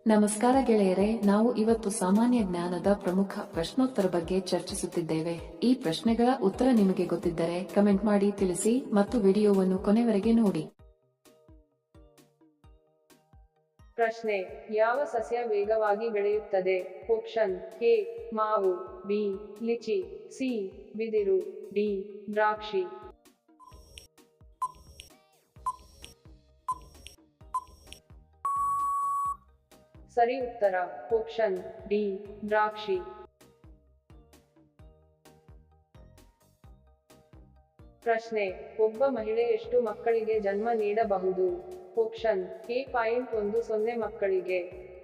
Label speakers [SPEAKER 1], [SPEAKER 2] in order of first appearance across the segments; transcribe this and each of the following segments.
[SPEAKER 1] ನಮಸ್ಕಾರ ಗೆಳೆಯರೆ, ನಾವು ಇವತ್ತು ಸಾಮಾನ್ಯ ಜ್ಞಾನದ ಪ್ರಮುಖ ಪ್ರಶ್ನೋತ್ತರ ಬಗ್ಗೆ ಚರ್ಚಿಸುತ್ತಿದ್ದೇವೆ. ಈ ಪ್ರಶ್ನೆಗಳ ಉತ್ತರ ನಿಮಗೆ ಗೊತ್ತಿದ್ದರೆ ಕಮೆಂಟ್ ಮಾಡಿ ತಿಳಿಸಿ ಮತ್ತು ವಿಡಿಯೋವನ್ನು ಕೊನೆವರೆಗೆ ನೋಡಿ.
[SPEAKER 2] ಪ್ರಶ್ನೆ: ಯಾವ ಸಸ್ಯ ವೇಗವಾಗಿ ಬೆಳೆಯುತ್ತದೆ? ಆಪ್ಷನ್ ಎ ಮಾವು, ಬಿ ಲಿಚಿ, ಸಿ ಬಿದಿರು, ಡಿ ದ್ರಾಕ್ಷಿ. ಸರಿ ಉತ್ತರ ಆಪ್ಷನ್ ಡಿ ದ್ರಾಕ್ಷಿ. ಪ್ರಶ್ನೆ: ಒಬ್ಬ ಮಹಿಳೆ ಎಷ್ಟು ಮಕ್ಕಳಿಗೆ ಜನ್ಮ ನೀಡಬಹುದು? ಆಪ್ಷನ್ ಎ 10 ಮಕ್ಕಳಿಗೆ,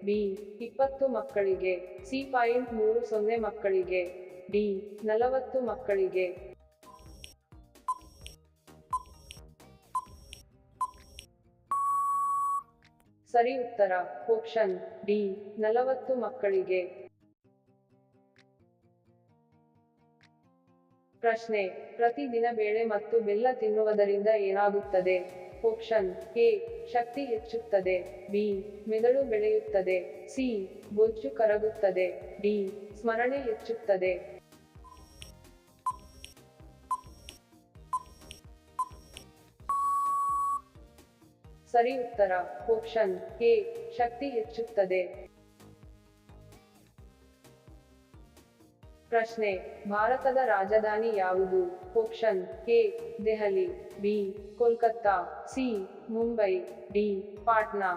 [SPEAKER 2] ಬಿ 20 ಮಕ್ಕಳಿಗೆ, ಸಿ 30 ಮಕ್ಕಳಿಗೆ, ಡಿ 40 ಮಕ್ಕಳಿಗೆ. ಸರಿ ಉತ್ತರ ಆಪ್ಷನ್ ಡಿ 40 ಮಕ್ಕಳಿಗೆ. ಪ್ರಶ್ನೆ: ಪ್ರತಿದಿನ ಬೇಳೆ ಮತ್ತು ಬೆಲ್ಲ ತಿನ್ನುವುದರಿಂದ ಏನಾಗುತ್ತದೆ? ಆಪ್ಷನ್ ಎ ಶಕ್ತಿ ಹೆಚ್ಚುತ್ತದೆ, ಬಿ ಮೆದುಳು ಬೆಳೆಯುತ್ತದೆ, ಸಿ ಬೊಜ್ಜು ಕರಗುತ್ತದೆ, ಡಿ ಸ್ಮರಣೆ ಹೆಚ್ಚುತ್ತದೆ. ಸರಿ ಉತ್ತರ ಆಪ್ಷನ್ ಎ ಶಕ್ತಿ ಹೆಚ್ಚುತ್ತದೆ. ಪ್ರಶ್ನೆ: ಭಾರತದ ರಾಜಧಾನಿ ಯಾವುದು? Option A Delhi, B Kolkata, C Mumbai, D Patna.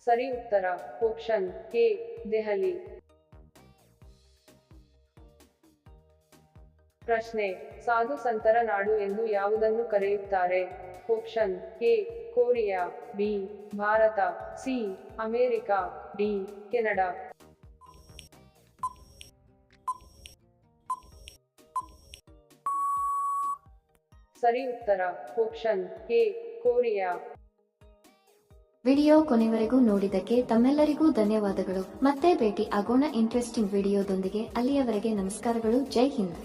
[SPEAKER 2] ಸರಿ ಉತ್ತರ ಆಪ್ಷನ್ ಎ ದೆಹಲಿ. ಪ್ರಶ್ನೆ: ಸಾಧು ಸಂತರ ನಾಡು ಎಂದು ಯಾವುದನ್ನು ಕರೆಯುತ್ತಾರೆ? Option A Korea, B Bharat, C America, D Canada. ಸರಿ ಉತ್ತರ ಆಪ್ಷನ್ ಎ ಕೊರಿಯಾ.
[SPEAKER 3] ವಿಡಿಯೋ ಕೊನೆವರೆಗೂ ನೋಡಿದ್ದಕ್ಕೆ ತಮ್ಮೆಲ್ಲರಿಗೂ ಧನ್ಯವಾದಗಳು. ಮತ್ತೆ ಭೇಟಿ ಆಗೋಣ ಇಂಟ್ರೆಸ್ಟಿಂಗ್ ವಿಡಿಯೋದೊಂದಿಗೆ. ಅಲ್ಲಿಯವರೆಗೆ ನಮಸ್ಕಾರಗಳು. ಜೈ ಹಿಂದ್.